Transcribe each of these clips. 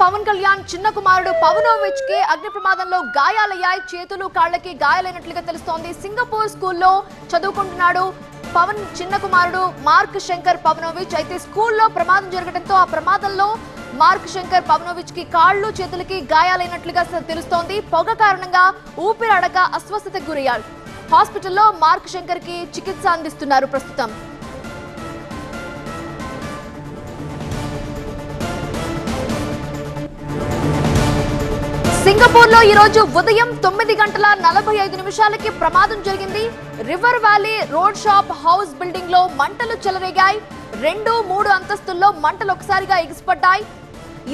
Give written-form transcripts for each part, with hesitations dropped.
పవన్ కళ్యాణ్ చిన్న కుమారుడు పవనోవిచ్ కి అగ్ని ప్రమాదంలో గాయాలయ్యాయి. చేతులు కాళ్ళకి గాయాలైనట్లుగా తెలుస్తోంది. సింగపూర్ స్కూల్లో చదువుకుంటున్నాడు పవన్ చిన్న కుమారుడు మార్క్ శంకర్ పవనోవిచ్. అయితే స్కూల్లో ప్రమాదం జరగడంతో ఆ ప్రమాదంలో మార్క్ శంకర్ పవనోవిచ్ కి కాళ్ళు చేతులకి గాయాలైనట్లుగా తెలుస్తోంది. పొగ కారణంగా ఊపిరాడక అస్వస్థతకు గురయ్యారు. హాస్పిటల్లో మార్క్ శంకర్ కి చికిత్స అందిస్తున్నారు ప్రస్తుతం. సింగపూర్ లో ఈ రోజు ఉదయం 9:45 ప్రమాదం జరిగింది. River valley road shop house building లో మంటలు చెలరేగాయి. 2, 3 అంతస్తుల్లో మంటలు ఒకసారిగా ఎగిసిపడ్డాయి.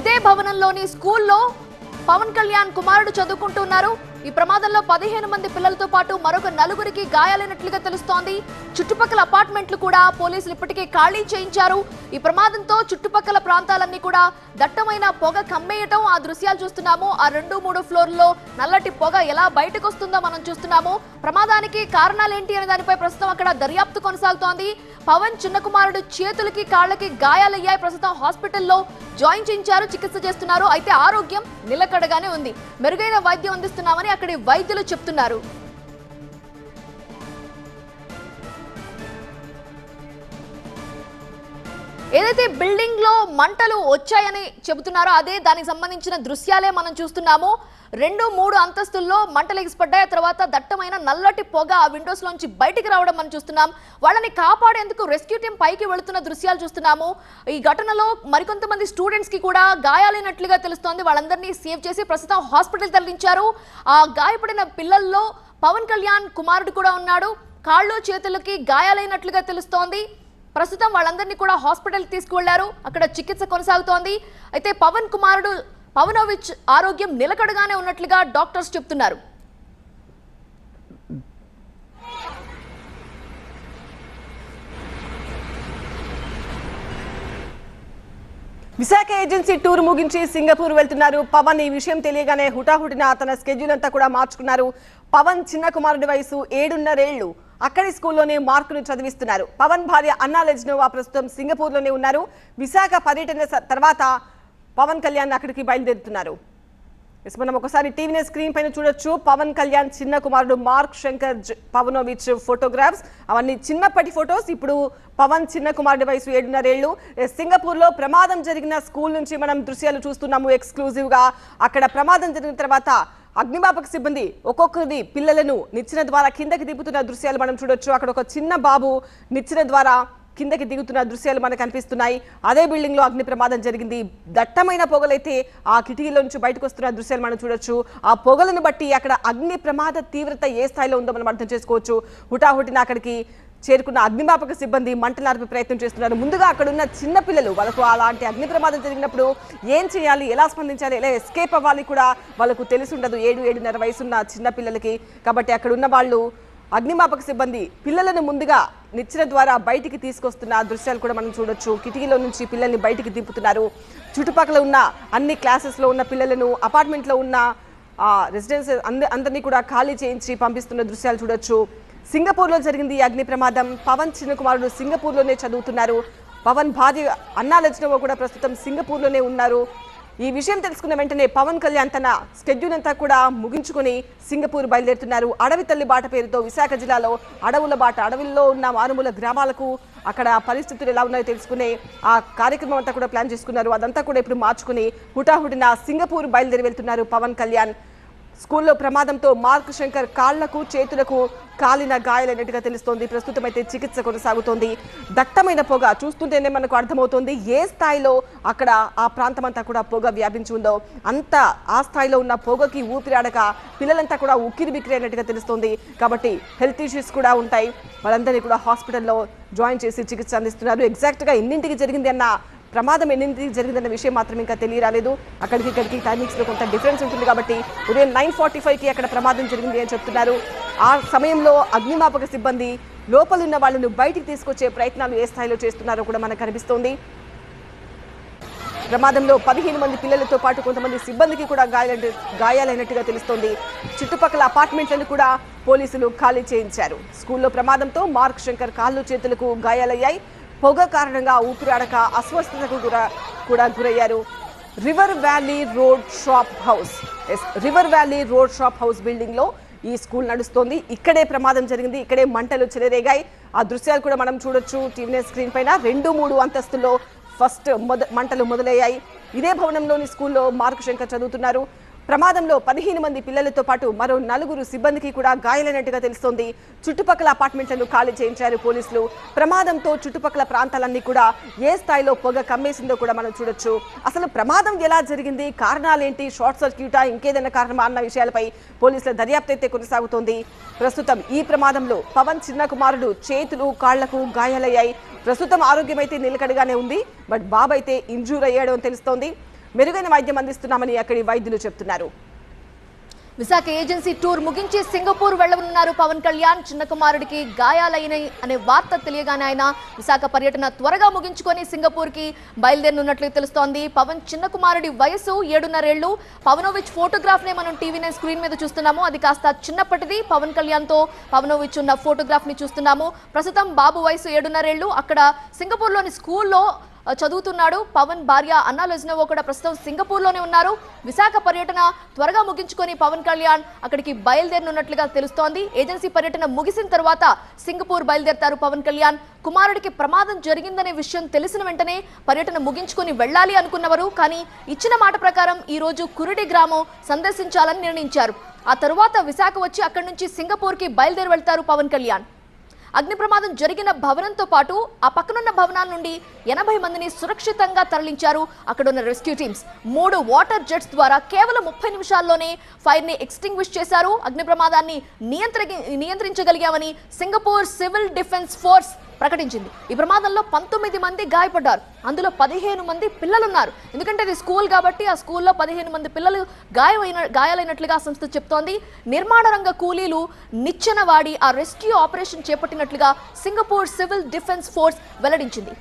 ఇదే భవనంలోని స్కూల్లో పవన్ కళ్యాణ్ కుమారుడు చదువుకుంటున్నారు. ఈ ప్రమాదంలో 15 మంది పిల్లలతో పాటు మరొక 4గురికి గాయాలైనట్లుగా తెలుస్తోంది. చుట్టుపక్కల అపార్ట్మెంట్లు కూడా పోలీసులు ఇప్పటికే ఖాళీ చేయించారు. ఈ ప్రమాదంతో చుట్టుపక్కల ప్రాంతాలన్నీ కూడా దట్టమైన పొగ కమ్మేయటం ఆ దృశ్యాలు చూస్తున్నాము. ఆ 2, 3 ఫ్లోర్లలో నల్లటి పొగ ఎలా బయటకు వస్తుందో మనం చూస్తున్నాము. ప్రమాదానికి కారణాలేంటి అనే దానిపై ప్రస్తుతం అక్కడ దర్యాప్తు కొనసాగుతోంది. పవన్ చిన్న కుమారుడు చేతులకి కాళ్ళకి గాయాలయ్యాయి. ప్రస్తుతం హాస్పిటల్లో జాయిన్ చేయించారు, చికిత్స చేస్తున్నారు. అయితే ఆరోగ్యం నిలకడగానే ఉంది. మెరుగైన వైద్యం అందిస్తున్నామని అక్కడి వైద్యులు చెప్తున్నారు. ఏదైతే బిల్డింగ్ లో మంటలు వచ్చాయని చెబుతున్నారో అదే దానికి సంబంధించిన దృశ్యాలే మనం చూస్తున్నాము. 2, 3 అంతస్తుల్లో మంటలు ఎగిసిపడ్డాయి. తర్వాత దట్టమైన నల్లటి పొగ ఆ విండోస్ లోంచి బయటికి రావడం మనం చూస్తున్నాం. వాళ్ళని కాపాడేందుకు రెస్క్యూ టీం పైకి వెళుతున్న దృశ్యాలు చూస్తున్నాము. ఈ ఘటనలో మరికొంతమంది స్టూడెంట్స్ కి కూడా గాయాలైనట్లుగా తెలుస్తోంది. వాళ్ళందరినీ సేవ్ చేసి ప్రస్తుతం హాస్పిటల్ తరలించారు. ఆ గాయపడిన పిల్లల్లో పవన్ కళ్యాణ్ కుమారుడు కూడా ఉన్నాడు. కాళ్ళు చేతులకి గాయాలైనట్లుగా తెలుస్తోంది. ప్రస్తుతం వాళ్ళందరినీ కూడా హాస్పిటల్ తీసుకువెళ్లారు. అక్కడ చికిత్స కొనసాగుతోంది. అయితే పవన్ కుమారుడు పవనోవిచ్ ఆరోగ్యం నిలకడగానే ఉన్నట్లుగా డాక్టర్స్ చెప్తున్నారు. విశాఖ ఏజెన్సీ టూర్ ముగించి సింగపూర్ వెళ్తున్నారు పవన్. ఈ విషయం తెలియగానే హుటాహుటిన తన స్కెడ్యూల్ అంతా కూడా మార్చుకున్నారు. పవన్ చిన్న కుమారుడి వయసు 7.5 ఏళ్లు. అక్కడి స్కూల్లోనే మార్కును చదివిస్తున్నారు. పవన్ భార్య అన్నా లెజ్నోవా ప్రస్తుతం సింగపూర్లోనే ఉన్నారు. విశాఖ పర్యటన తర్వాత పవన్ కళ్యాణ్ అక్కడికి బయలుదేరుతున్నారు. మనం ఒకసారి టీవీ స్క్రీన్ పైన చూడొచ్చు. పవన్ కళ్యాణ్ చిన్న కుమారుడు మార్క్ శంకర్ పవనోవిచ్ ఫోటోగ్రాఫ్స్, అవన్నీ చిన్నప్పటి ఫొటోస్. ఇప్పుడు పవన్ చిన్న కుమారుడి వయసు 7.5 ఏళ్లు. సింగపూర్ లో ప్రమాదం జరిగిన స్కూల్ నుంచి మనం దృశ్యాలు చూస్తున్నాము ఎక్స్క్లూజివ్ గా. అక్కడ ప్రమాదం జరిగిన తర్వాత అగ్నిమాపక సిబ్బంది ఒక్కొక్కరి పిల్లలను నిచ్చెన ద్వారా కిందకి దిగుతున్న దృశ్యాలు మనం చూడొచ్చు. అక్కడ ఒక చిన్న బాబు నిచ్చెన ద్వారా కిందకి దిగుతున్న దృశ్యాలు మనకు కనిపిస్తున్నాయి. అదే బిల్డింగ్ లో అగ్ని ప్రమాదం జరిగింది. దట్టమైన పొగలైతే ఆ కిటికీలో నుంచి బయటకు వస్తున్న దృశ్యాలు మనం చూడొచ్చు. ఆ పొగలను బట్టి అక్కడ అగ్ని ప్రమాద తీవ్రత ఏ స్థాయిలో ఉందో మనం అర్థం చేసుకోవచ్చు. హుటాహుటిన అక్కడికి చేరుకున్న అగ్నిమాపక సిబ్బంది మంటలార్పే ప్రయత్నం చేస్తున్నారు. ముందుగా అక్కడ ఉన్న చిన్న పిల్లలు వాళ్ళకు అలాంటి అగ్ని ప్రమాదం జరిగినప్పుడు ఏం చేయాలి, ఎలా స్పందించాలి, ఎలా ఎస్కేప్ అవ్వాలి కూడా వాళ్ళకు తెలిసి ఉండదు 7-7.5 వయసున్న చిన్న పిల్లలకి. కాబట్టి అక్కడ ఉన్న వాళ్ళు అగ్నిమాపక సిబ్బంది పిల్లలను ముందుగా నిచ్చెన ద్వారా బయటికి తీసుకొస్తున్న దృశ్యాలు కూడా మనం చూడొచ్చు. కిటికీలో నుంచి పిల్లల్ని బయటికి దింపుతున్నారు. చుట్టుపక్కల ఉన్న అన్ని క్లాసెస్లో ఉన్న పిల్లలను, అపార్ట్మెంట్లో ఉన్న రెసిడెన్స్ అందరినీ కూడా ఖాళీ చేయించి పంపిస్తున్న దృశ్యాలు చూడొచ్చు. సింగపూర్లో జరిగింది ఈ అగ్ని ప్రమాదం. పవన్ చిన్న కుమారుడు సింగపూర్లోనే చదువుతున్నారు. పవన్ భార్య అన్నా లెజ్నోవా కూడా ప్రస్తుతం సింగపూర్లోనే ఉన్నారు. ఈ విషయం తెలుసుకున్న వెంటనే పవన్ కళ్యాణ్ తన స్కెడ్యూల్ అంతా కూడా ముగించుకొని సింగపూర్ బయలుదేరుతున్నారు. అడవి తల్లి బాట పేరుతో విశాఖ జిల్లాలో అడవుల బాట, అడవుల్లో ఉన్న మారుమూల గ్రామాలకు అక్కడ పరిస్థితులు ఎలా ఉన్నాయో తెలుసుకునే ఆ కార్యక్రమం అంతా కూడా ప్లాన్ చేసుకున్నారు. అదంతా కూడా ఇప్పుడు మార్చుకుని హుటాహుటిన సింగపూర్ బయలుదేరి వెళ్తున్నారు పవన్ కళ్యాణ్. స్కూల్లో ప్రమాదంతో మార్క్ శంకర్ కాళ్లకు చేతులకు కాలిన గాయాలైనట్టుగా తెలుస్తోంది. ప్రస్తుతం అయితే చికిత్స కొనసాగుతోంది. దట్టమైన పొగ చూస్తుంటేనే మనకు అర్థమవుతోంది ఏ స్థాయిలో అక్కడ ఆ ప్రాంతం అంతా కూడా పొగ వ్యాపించి ఉందో. అంత ఆ స్థాయిలో ఉన్న పొగకి ఊపిరాడక పిల్లలంతా కూడా ఉక్కిరి బిక్కిరి అయినట్టుగా తెలుస్తోంది. కాబట్టి హెల్త్ ఇష్యూస్ కూడా ఉంటాయి. వాళ్ళందరినీ కూడా హాస్పిటల్లో జాయిన్ చేసి చికిత్స అందిస్తున్నారు. ఎగ్జాక్ట్గా ఎన్నింటికి జరిగింది అన్న ప్రమాదం ఎన్నింటికి జరిగిందన్న విషయం మాత్రం ఇంకా తెలియరాలేదు. అక్కడికి ఇక్కడికి టైమింగ్స్లో కొంత డిఫరెన్స్ ఉంటుంది కాబట్టి ఉదయం 9:45కి అక్కడ ప్రమాదం జరిగింది అని చెప్తున్నారు. ఆ సమయంలో అగ్నిమాపక సిబ్బంది లోపలున్న వాళ్ళను బయటికి తీసుకొచ్చే ప్రయత్నాలు ఏ స్థాయిలో చేస్తున్నారో కూడా మనకు కనిపిస్తోంది. ప్రమాదంలో 15 మంది పిల్లలతో పాటు కొంతమంది సిబ్బందికి కూడా గాయాలైనట్టుగా తెలుస్తోంది. చుట్టుపక్కల అపార్ట్మెంట్లను కూడా పోలీసులు ఖాళీ చేయించారు. స్కూల్లో ప్రమాదంతో మార్క్ శంకర్ కాళ్ళు చేతులకు గాయాలయ్యాయి. పొగ కారణంగా ఊపిరాడక అస్వస్థతకు కూడా గురయ్యారు. River valley road shop house. River valley road shop house building లో ఈ స్కూల్ నడుస్తోంది. ఇక్కడే ప్రమాదం జరిగింది, ఇక్కడే మంటలు చెలరేగాయి. ఆ దృశ్యాలు కూడా మనం చూడొచ్చు టీవీ స్క్రీన్ పైన. 2-3 అంతస్తుల్లో ఫస్ట్ మంటలు మొదలయ్యాయి. ఇదే భవనంలోని స్కూల్లో మార్క్ శంకర్ చదువుతున్నారు. ప్రమాదంలో 15 మంది పిల్లలతో పాటు మరో 4 సిబ్బందికి కూడా గాయాలైనట్టుగా తెలుస్తోంది. చుట్టుపక్కల అపార్ట్మెంట్లను ఖాళీ చేయించారు పోలీసులు. ప్రమాదంతో చుట్టుపక్కల ప్రాంతాలన్నీ కూడా ఏ స్థాయిలో పొగ కమ్మేసిందో కూడా మనం చూడొచ్చు. అసలు ప్రమాదం ఎలా జరిగింది, కారణాలేంటి, షార్ట్ సర్క్యూటా, ఇంకేదైనా కారణమా అన్న విషయాలపై పోలీసుల దర్యాప్తు అయితే కొనసాగుతోంది. ప్రస్తుతం ఈ ప్రమాదంలో పవన్ చిన్న కుమారుడు చేతులు కాళ్లకు గాయాలయ్యాయి. ప్రస్తుతం ఆరోగ్యం అయితే నిలకడగానే ఉంది. బట్ బాబు అయితే ఇంజూర్ అయ్యాడు అని తెలుస్తోంది. మెరుగైన వైద్యం అందిస్తున్నామని అక్కడి వైద్యులు చెప్తున్నారు. విశాఖ ఏజెన్సీ టూర్ ముగించి సింగపూర్ వెళ్లనున్నారు పవన్ కళ్యాణ్. చిన్న కుమారుడికి గాయాలైనాయి అనే వార్త తెలియగానే ఆయన విశాఖ పర్యటన త్వరగా ముగించుకొని సింగపూర్ కి బయలుదేరనున్నట్లు తెలుస్తోంది. పవన్ చిన్న కుమారుడి వయసు 7.5 ఏళ్లు. పవనోవిచ్ ఫోటోగ్రాఫ్ నే మనం టీవీ9 స్క్రీన్ మీద చూస్తున్నాము. అది కాస్త చిన్నప్పటిది. పవన్ కళ్యాణ్ తో పవనోవిచ్ ఉన్న ఫోటోగ్రాఫ్ ని చూస్తున్నాము. ప్రస్తుతం బాబు వయసు 7.5 ఏళ్లు. అక్కడ సింగపూర్ లోని స్కూల్లో చదువుతున్నాడు. పవన్ భార్య అన్నా లెజ్నోవో కూడా ప్రస్తుతం సింగపూర్ లోనే ఉన్నారు. విశాఖ పర్యటన త్వరగా ముగించుకొని పవన్ కళ్యాణ్ అక్కడికి బయలుదేరనున్నట్లుగా తెలుస్తోంది. ఏజెన్సీ పర్యటన ముగిసిన తర్వాత సింగపూర్ బయలుదేరతారు పవన్ కళ్యాణ్. కుమారుడికి ప్రమాదం జరిగిందనే విషయం తెలిసిన వెంటనే పర్యటన ముగించుకొని వెళ్ళాలి అనుకున్నవారు, కానీ ఇచ్చిన మాట ప్రకారం ఈ రోజు కురిడి గ్రామం సందర్శించాలని నిర్ణయించారు. ఆ తరువాత విశాఖ వచ్చి అక్కడి నుంచి సింగపూర్ కి బయలుదేరి వెళ్తారు పవన్ కళ్యాణ్. అగ్ని ప్రమాదం జరిగిన భవనంతో పాటు ఆ పక్కనున్న భవనాల నుండి 80 మందిని సురక్షితంగా తరలించారు అక్కడున్న రెస్క్యూ టీమ్స్. 3 వాటర్ జెట్స్ ద్వారా కేవలం 30 నిమిషాల్లోనే ఫైర్ ని ఎక్స్టింగ్విష్ చేశారు. అగ్ని ప్రమాదాన్ని నియంత్రించగలిగామని సింగపూర్ సివిల్ డిఫెన్స్ ఫోర్స్ ప్రకటించింది. ఈ ప్రమాదంలో 19 మంది గాయపడ్డారు. అందులో 15 మంది పిల్లలున్నారు. ఎందుకంటే ఇది స్కూల్ కాబట్టి ఆ స్కూల్లో 15 మంది పిల్లలు గాయాలైనట్లుగా సంస్థ చెప్తోంది. నిర్మాణ రంగ కూలీలు నిచ్చెన వాడి ఆ రెస్క్యూ ఆపరేషన్ చేపట్టినట్లుగా సింగపూర్ సివిల్ డిఫెన్స్ ఫోర్స్ వెల్లడించింది.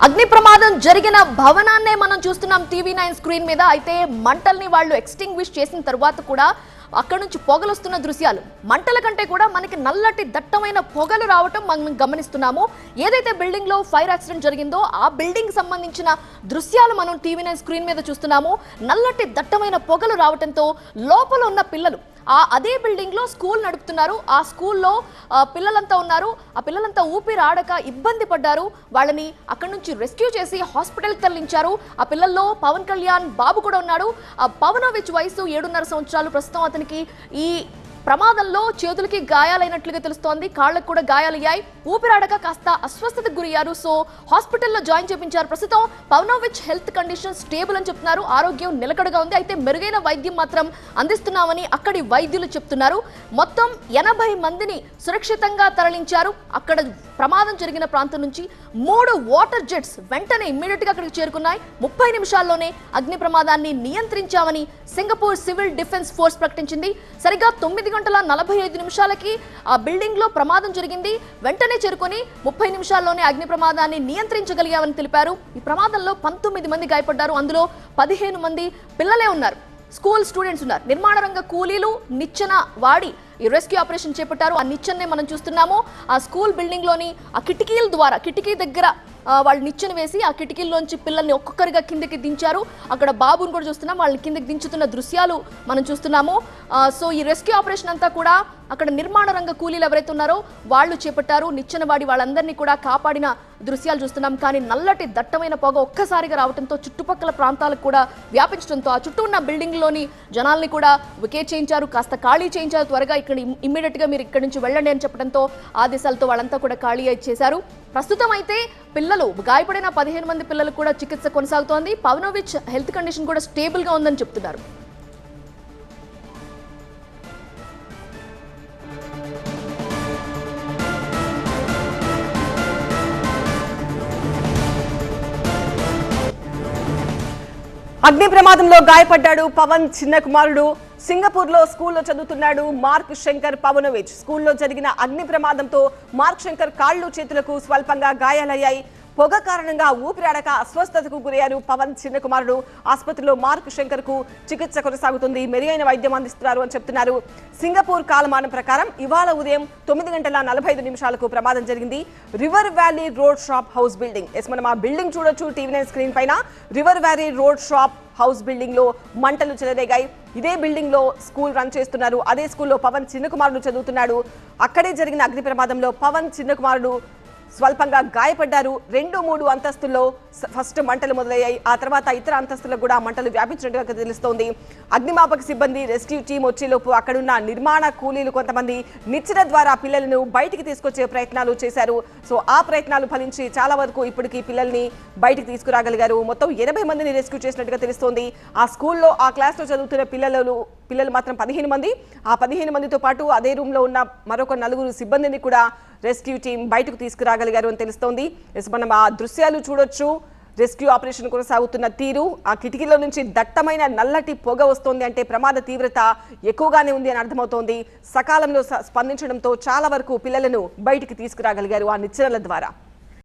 అగ్ని ప్రమాదం జరిగిన భవనాన్నే మనం చూస్తున్నాం టీవీ9 స్క్రీన్ మీద. అయితే మంటల్ని వాళ్ళు ఎక్స్టింగ్విష్ చేసిన తర్వాత కూడా అక్కడ నుంచి పొగలు వస్తున్న దృశ్యాలు, మంటల కంటే కూడా మనకి నల్లటి దట్టమైన పొగలు రావటం మనం గమనిస్తున్నాము. ఏదైతే బిల్డింగ్ లో ఫైర్ యాక్సిడెంట్ జరిగిందో ఆ బిల్డింగ్ సంబంధించిన దృశ్యాలు మనం టీవీ9 స్క్రీన్ మీద చూస్తున్నాము. నల్లటి దట్టమైన పొగలు రావటంతో లోపల ఉన్న పిల్లలు అదే బిల్డింగ్ లో స్కూల్ నడుపుతున్నారు. ఆ స్కూల్లో పిల్లలంతా ఉన్నారు. ఆ పిల్లలంతా ఊపిరి ఆడక ఇబ్బంది పడ్డారు. వాళ్ళని అక్కడి నుంచి రెస్క్యూ చేసి హాస్పిటల్కి తరలించారు. ఆ పిల్లల్లో పవన్ కళ్యాణ్ బాబు కూడా ఉన్నాడు. ఆ పవనోవిచ్ వయసు 7.5 సంవత్సరాలు. ప్రస్తుతం అతనికి ఈ ప్రమాదంలో చేతులకి గాయాలైనట్లుగా తెలుస్తోంది. కాళ్ళకు కూడా గాయాలయ్యాయి. ఊపిరాడక కాస్త అస్వస్థతకు గురయ్యారు. సో హాస్పిటల్లో జాయిన్ చేయించారు. ప్రస్తుతం పవనోవిచ్ హెల్త్ కండిషన్ స్టేబుల్ అని చెప్తున్నారు. ఆరోగ్యం నిలకడగా ఉంది. అయితే మెరుగైన వైద్యం మాత్రం అందిస్తున్నామని అక్కడి వైద్యులు చెప్తున్నారు. మొత్తం 80 మందిని సురక్షితంగా తరలించారు. అక్కడ ప్రమాదం జరిగిన ప్రాంతం నుంచి 3 వాటర్ జెట్స్ వెంటనే ఇమ్మీడియట్ గా అక్కడికి చేరుకున్నాయి. 30 నిమిషాల్లోనే అగ్ని ప్రమాదాన్ని నియంత్రించామని సింగపూర్ సివిల్ డిఫెన్స్ ఫోర్స్ ప్రకటించింది. సరిగ్గా 9:45 ఆ బిల్డింగ్ లో ప్రమాదం జరిగింది. వెంటనే చేరుకొని 30 నిమిషాల్లోనే అగ్ని ప్రమాదాన్ని నియంత్రించగలిగామని తెలిపారు. ఈ ప్రమాదంలో 19 మంది గాయపడ్డారు. అందులో 15 మంది పిల్లలే ఉన్నారు. స్కూల్ స్టూడెంట్స్ ఉన్నారు. నిర్మాణ రంగ కూలీలు నిచ్చెన వాడి ఈ రెస్క్యూ ఆపరేషన్ చేపట్టారు. ఆ నిచ్చెన్నే మనం చూస్తున్నాము. ఆ స్కూల్ బిల్డింగ్ లోని ఆ కిటికీల ద్వారా కిటికీ దగ్గర వాళ్ళు నిచ్చెన వేసి ఆ కిటికీల్లోంచి పిల్లల్ని ఒక్కొక్కరిగా కిందకి దించారు. అక్కడ బాబుని కూడా చూస్తున్నాం. వాళ్ళని కిందకి దించుతున్న దృశ్యాలు మనం చూస్తున్నాము. సో ఈ రెస్క్యూ ఆపరేషన్ అంతా కూడా అక్కడ నిర్మాణ రంగ కూలీలు ఎవరైతే ఉన్నారో వాళ్ళు చేపట్టారు. నిచ్చెన వాడి వాళ్ళందరినీ కూడా కాపాడిన దృశ్యాలు చూస్తున్నాం. కానీ నల్లటి దట్టమైన పొగ ఒక్కసారిగా రావడంతో చుట్టుపక్కల ప్రాంతాలకు కూడా వ్యాపించడంతో ఆ చుట్టూ ఉన్న బిల్డింగ్ లోని జనాల్ని కూడా వికేట్ చేయించారు. కాస్త ఖాళీ చేయించారు. త్వరగా ఇక్కడ ఇమ్మీడియట్ గా మీరు ఇక్కడ నుంచి వెళ్ళండి అని చెప్పడంతో ఆదేశాలతో వాళ్ళంతా కూడా ఖాళీ చేశారు. ప్రస్తుతం అయితే పిల్లలు గాయపడిన 15 మంది పిల్లలు కూడా చికిత్స కొనసాగుతోంది. పవనోవిచ్ హెల్త్ కండిషన్ కూడా స్టేబుల్ గా ఉందని చెప్తున్నారు. అగ్ని ప్రమాదంలో గాయపడ్డాడు పవన్ చిన్న కుమారుడు. సింగపూర్ లో స్కూల్లో చదువుతున్నాడు మార్క్ శంకర్ పవనోవిచ్. స్కూల్లో జరిగిన అగ్ని ప్రమాదంతో మార్క్ శంకర్ కాళ్ళు చేతులకు స్వల్పంగా గాయాలయ్యాయి. పొగ కారణంగా ఊపిరాడక అస్వస్థతకు గురయ్యారు పవన్ చిన్న కుమారుడు. ఆసుపత్రిలో మార్క్ శంకర్ కు చికిత్స కొనసాగుతుంది. మెరుగైన వైద్యం అందిస్తున్నారు అని చెప్తున్నారు. సింగపూర్ కాలమానం ప్రకారం ఇవాళ ఉదయం 9:45 ప్రమాదం జరిగింది. River valley road shop house building. మనం ఆ బిల్డింగ్ చూడొచ్చు టీవీ9 స్క్రీన్ పైన. River valley road shop house building లో మంటలు చెలరేగాయి. ఇదే బిల్డింగ్ లో స్కూల్ రన్ చేస్తున్నారు. అదే స్కూల్లో పవన్ చిన్న కుమారుడు చదువుతున్నాడు. అక్కడే జరిగిన అగ్ని ప్రమాదంలో పవన్ చిన్న కుమారుడు స్వల్పంగా గాయపడ్డారు. 2-3 అంతస్తుల్లో ఫస్ట్ మంటలు మొదలయ్యాయి. ఆ తర్వాత ఇతర అంతస్తులకు కూడా మంటలు వ్యాపించినట్టుగా తెలుస్తోంది. అగ్నిమాపక సిబ్బంది, రెస్క్యూ టీం వచ్చేలోపు అక్కడున్న నిర్మాణ కూలీలు కొంతమంది నిచ్చెన ద్వారా పిల్లలను బయటికి తీసుకొచ్చే ప్రయత్నాలు చేశారు. సో ఆ ప్రయత్నాలు ఫలించి చాలా వరకు ఇప్పటికీ పిల్లల్ని బయటికి తీసుకురాగలిగారు. మొత్తం 80 మందిని రెస్క్యూ చేసినట్టుగా తెలుస్తోంది. ఆ స్కూల్లో ఆ క్లాస్లో చదువుతున్న పిల్లలు మాత్రం 15 మంది. ఆ 15 మందితో పాటు అదే రూమ్ లో ఉన్న మరొక 4 సిబ్బందిని కూడా రెస్క్యూ టీం బయటకు తీసుకురాగలిగారు అని తెలుస్తోంది. మనం ఆ దృశ్యాలు చూడొచ్చు. రెస్క్యూ ఆపరేషన్ కొనసాగుతున్న తీరు, ఆ కిటికీలో నుంచి దట్టమైన నల్లటి పొగ వస్తోంది అంటే ప్రమాద తీవ్రత ఎక్కువగానే ఉంది అని అర్థమవుతోంది. సకాలంలో స్పందించడంతో చాలా వరకు పిల్లలను బయటికి తీసుకురాగలిగారు ఆ నిచ్చెనల ద్వారా.